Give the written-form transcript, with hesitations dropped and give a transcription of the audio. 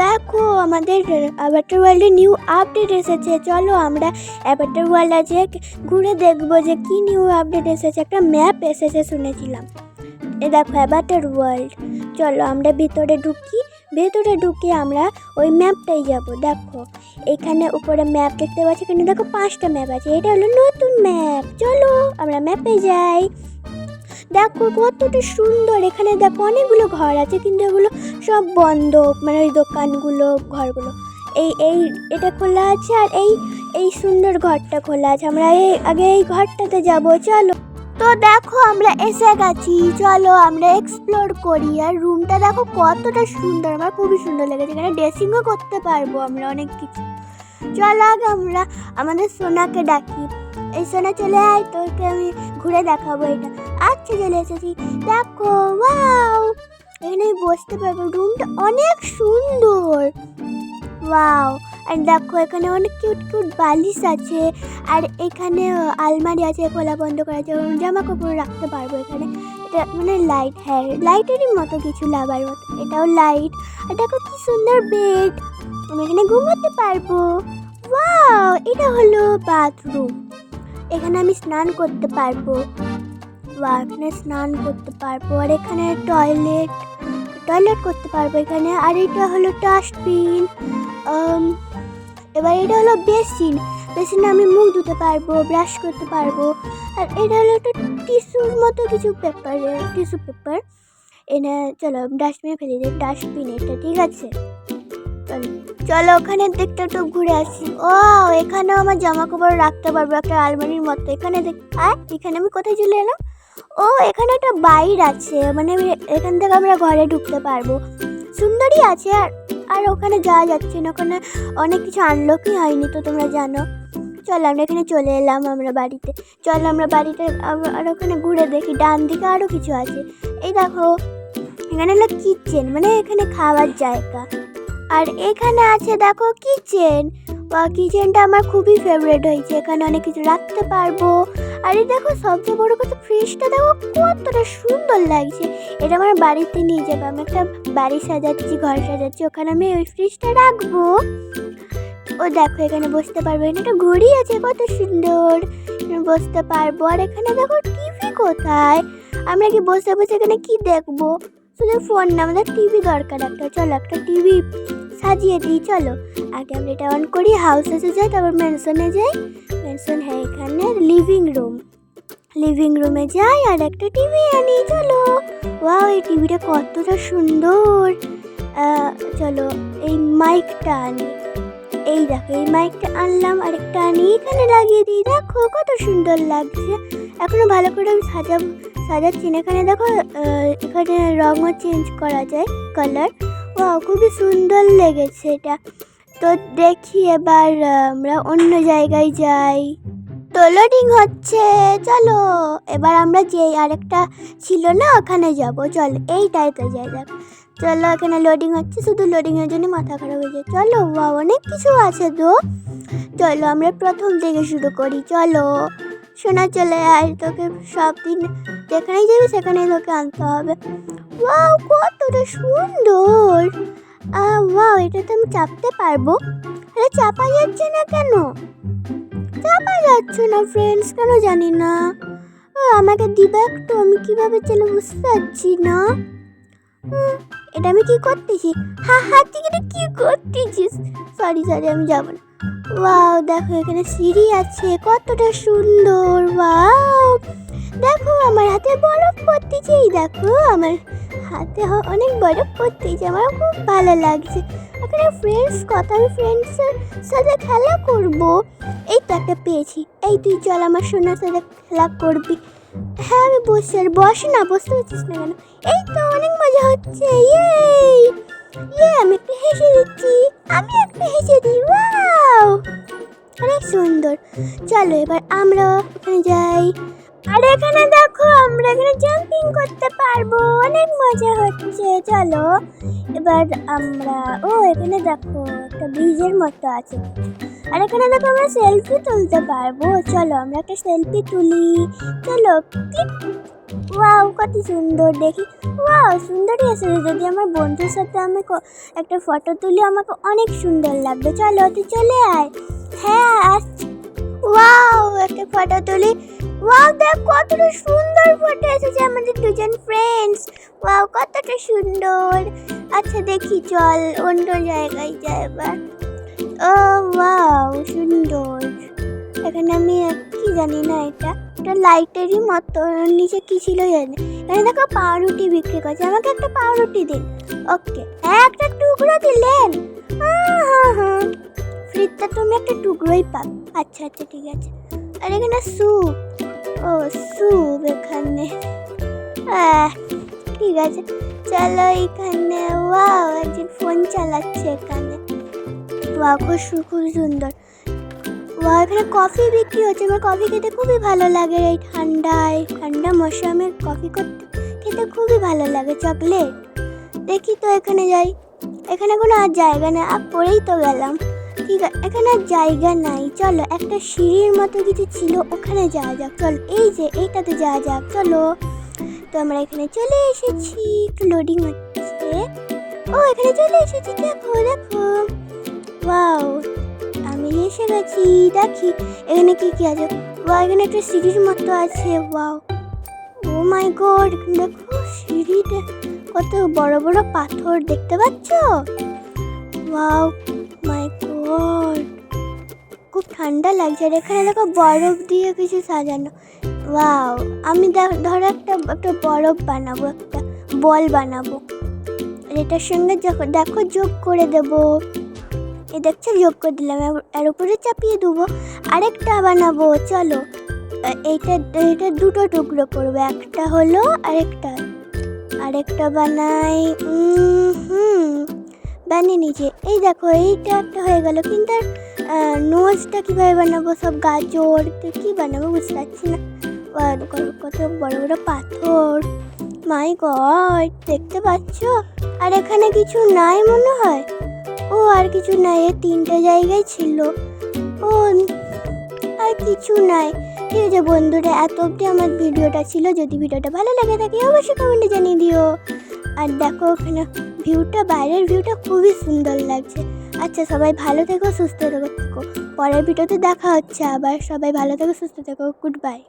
দেখো আমাদের অ্যাভাটার ওয়ার্ল্ডে নিউ আপডেট এসেছে। চলো আমরা অ্যাভাটার ওয়ার্ল্ড আজকে ঘুরে দেখবো যে কি নিউ আপডেট এসেছে। একটা ম্যাপ এসেছে শুনেছিলাম। এ দেখো অ্যাভাটার ওয়ার্ল্ড। চলো আমরা ভেতরে ঢুকে আমরা ওই ম্যাপটাই যাব। দেখো এখানে উপরে ম্যাপ দেখতে পাচ্ছি, এখানে দেখো 5টা ম্যাপ আছে। এটা হলো নতুন ম্যাপ। চলো আমরা ম্যাপে যাই। দেখো কতটা সুন্দর। এখানে দেখো অনেকগুলো ঘর আছে, কিন্তু এগুলো সব বন্ধ, মানে ওই দোকানগুলো, ঘরগুলো। এটা খোলা আছে, আর এই সুন্দর ঘরটা খোলা আছে। আমরা আগে এই ঘরটাতে যাব। চলো। তো দেখো আমরা এসে গেছি। চলো আমরা এক্সপ্লোর করি। আর রুমটা দেখো কতটা সুন্দর, আমার খুবই সুন্দর লেগেছে। এখানে ড্রেসিংও করতে পারবো আমরা অনেক কিছু। চলো আগে আমরা আমাদের সোনাকে ডাকি। এই সোনা চলে আয়, তোকে আমি ঘুরে দেখাবো এটা। আচ্ছা চলে এসেছি। দেখো ওয়াও, এখানে বসতে পারবো। রুমটা অনেক সুন্দর। ওয়াও। আর দেখো এখানে অনেক কিউট কিউট বালিশ আছে। আর এখানে আলমারি আছে, খোলা বন্ধ করা আছে, জামা কাপড় রাখতে পারবো এখানে। এটা মানে লাইট, হ্যাঁ লাইটেরই মতো কিছু, লাভার মতো। এটাও লাইট। আর দেখো কি সুন্দর বেড, আমি এখানে ঘুমোতে পারবো। ওয়াও, এটা হলো বাথরুম। এখানে আমি স্নান করতে পারবো। এখানে স্নান করতে পারবো। আর এখানে টয়লেট করতে পারবো এখানে। আর এটা হলো ডাস্টবিন। এবার এটা হলো বেসিনে আমি মুখ ধুতে পারবো, ব্রাশ করতে পারবো। আর এটা হলো একটা টিস্যুর মতো কিছু টিস্যু পেপার। এনে চলো ডাস্টবিনে ফেলে দিই। ডাস্টবিন এটা, ঠিক আছে। চলো ওখানে দেখতে একটু ঘুরে আসি। ও এখানেও আমার জামা কাপড় রাখতে পারবো, একটা আলমারির মতো। এখানে এখানে আমি কোথায় চলে এলাম? ও এখানে একটা বাইর আছে, মানে এখান থেকে আমরা ঘরে ঢুকতে পারবো। সুন্দরই আছে। আর ওখানে যাওয়া যাচ্ছে না, ওখানে অনেক কিছু আনলকই হয়নি, তো তোমরা জানো। চলো আমরা এখানে চলে এলাম আমরা বাড়িতে। চলো আমরা বাড়িতে আর ওখানে ঘুরে দেখি। ডান দিকে আরও কিছু আছে। এই দেখো এখানে হলো কিচেন, মানে এখানে খাওয়ার জায়গা। আর এখানে আছে দেখো কিচেন। কিচেনটা আমার খুবই ফেভারিট হয়েছে। এখানে অনেক কিছু রাখতে পারবো। আর এই দেখো সবচেয়ে বড় কথা, ফ্রিজটা দেখো কতটা সুন্দর লাগছে। এটা আমার বাড়িতে নিয়ে যাবো। আমি একটা বাড়ি সাজাচ্ছি, ঘর সাজাচ্ছি, ওখানে আমি ওই ফ্রিজটা রাখবো। ও দেখো এখানে বসতে পারবো। এখানে একটা ঘড়ি আছে, কত সুন্দর, বসতে পারবো। আর এখানে দেখো টিভি কোথায়, আমরা কি বসে বসে এখানে কি দেখবো? শুধু ফোন না, আমাদের টিভি দরকার একটা। চলো একটা টিভি সাজিয়ে দিই। চলো আগে আমরা এটা অন করি, হাউসে যাই, তারপর ম্যানশনে যাই। ম্যানশন, হ্যাঁ এখানে লিভিং রুমে যাই আর একটা টিভি আনি। চলো। ওয়াও, এই টিভিটা কতটা সুন্দর। চলো এই মাইকটা আনি। এই দেখো এই মাইকটা আনলাম, আরেকটা আনি এখানে লাগিয়ে দিই। দেখো কত সুন্দর লাগছে। এখনো ভালো করে আমি সাজাচ্ছি না। এখানে দেখো এখানে রঙও চেঞ্জ করা যায়, কালার। ওয়াও, খুবই সুন্দর লেগেছে এটা। তো দেখি এবার আমরা অন্য জায়গায় যাই। তো লোডিং হচ্ছে। চলো এবার আমরা যে আরেকটা ছিল না ওখানে যাব। চলো এইটাইতে যাই। দেখ চলো এখানে লোডিং হচ্ছে, শুধু লোডিংয়ের জন্য মাথা খারাপ হয়ে যায়। চলো অনেক কিছু আছে তো। চলো আমরা প্রথম থেকে শুরু করি। চলো শোনা চলে আয়, তোকে সব দিন যেখানেই যাবি সেখানেই তোকে আনতে হবে। ওয়াও কতটা সুন্দর। ওয়াও, এটা তো আমি চাপতে পারবো। আরে চাপা যাচ্ছে না কেন? চাপা যাচ্ছে না ফ্রেন্ডস, কেন জানি না। আমাকে দিবে একটু, আমি কিভাবে চলে বুঝতে পারছি না। এটা আমি কি করতেছি? তুই এটা কি করতেছিস? সরি আমি যাবো না। ওয়াও দেখো এখানে সিঁড়ি আছে, কতটা সুন্দর। ওয়াও দেখো আমার হাতে বরফ পড়তেছে। এই দেখো আমার হাতে অনেক বরফ পড়তেছে, আমার খুব ভালো লাগছে। এখানে আমি ফ্রেন্ডসের সাথে খেলা করব। এই তো একটা পেয়েছি। এই তুই চল আমার সোনার সাথে খেলা করবি। হ্যাঁ আমি বসতে পারছিস না কেন? এই তো অনেক মজা হচ্ছে। আমি একটু হেসে দিচ্ছি। আমি একটু হেসে দিই। ওয়াও অনেক সুন্দর। চলো এবার আমরা এখানে যাই। আর এখানে দেখো আমরা এখানে জাম্পিং করতে পারবো, অনেক মজা হচ্ছে। চলো এবার আমরা এখানে দেখো একটা ব্রিজের মতো আছে। আর এখানে দেখো আমরা সেলফি তুলতে পারবো। চলো আমরা একটা সেলফি তুলি। চলো ক্লিক। ওয়াও কত সুন্দর দেখি। ওয়াও সুন্দরই আছে। যদি আমার বন্ধুর সাথে আমি একটা ফটো তুলি আমাকে অনেক সুন্দর লাগবে। চলো তুই চলে আয়। হ্যাঁ আসছি। ওয়াও একটা ফটো তুলি। ওয়াও দেখ কতটা সুন্দর ফটো এসেছে আমাদের দুজন ফ্রেন্ডস। ওয়াও কতটা সুন্দর। আচ্ছা দেখি চল অন্য জায়গায় যাই এবার। ও ওয়াও সুন্দর। এখানে আমি কি জানি না, এটা লাইটেরই মতো, নিচে কি ছিল জানি। এখানে দেখো পাউরুটি বিক্রি করছে, আমাকে একটা পাউরুটি দিন। ওকে একটা টুকরো দিলেন। হ্যাঁ ফ্রিতে তুমি একটা টুকরোই পাবে। আচ্ছা আচ্ছা ঠিক আছে। আর এখানে স্যুপ। ও স্যুপ এখানে। ঠিক আছে চলো এখানে। ওয়াও একজন ফোন চালাচ্ছে এখানে। ওয়াও খুব সুন্দর। ওয়াও এখানে কফি বিক্রি হচ্ছে। আমার কফি খেতে খুবই ভালো লাগে। এই ঠান্ডা মৌসুমে কফি খেতে খুবই ভালো লাগে। চকলেট দেখি তো এখানে যাই। এখানে কোনো আর জায়গা নেই, আর পরেই তো গেলাম। ঠিক আছে এখানে আর জায়গা নাই। চলো একটা সিঁড়ির মতো কিছু ছিল ওখানে যাওয়া যাক। চল এই যে এইটাতে যাওয়া যাক চলো। তো আমরা এখানে চলে এসেছি। একটু লোডিং হচ্ছে। ও এখানে চলে এসেছি। দেখো দেখো ওয়াও আমি এসে গেছি। দেখি এখানে কি কি আছে। ওয়াও এখানে একটা সিঁড়ির মতো আছে। ওয়াও ও মাই গড দেখো সিঁড়িতে কত বড় বড় পাথর দেখতে পাচ্ছ। ওয়াও মাই গড খুব ঠান্ডা লাগছে। আর এখানে দেখো বরফ দিয়ে কিছু সাজানো। ওয়াও আমি ধরো একটা বরফ বানাবো, একটা বল বানাবো। আর এটার সঙ্গে দেখো যোগ করে দেবো। এই দেখছো যোগ করে দিলাম। এর উপরে চাপিয়ে দেবো। আরেকটা বানাবো চলো। এইটা দুটো টুকরো করবো। একটা হলো আরেকটা বানাই। বানিয়ে নিচে এই দেখো এইটা একটা হয়ে গেল। কিন্তু নোজটা কীভাবে বানাবো? সব গাজর কী বানাবো বুঝতে পারছি না। কত বড় বড় পাথর। মাই গড দেখতে পাচ্ছ। আর এখানে কিছু নাই মনে হয়। ও আর কিছু নাই, এই তিনটে জায়গায় ছিল। ও আর কিছু নাই। ঠিক আছে বন্ধুরা এত অবধি আমার ভিডিওটা ছিল। যদি ভিডিওটা ভালো লাগে থাকে অবশ্যই কমেন্টে জানিয়ে দিও। আর দেখো ওখানে বাইরের ভিউটা খুবই সুন্দর লাগছে। আচ্ছা সবাই ভালো থেকো সুস্থ থেকো। পরের ভিডিওতে দেখা হচ্ছে আবার। সবাই ভালো থেকো সুস্থ থেকো। Good bye.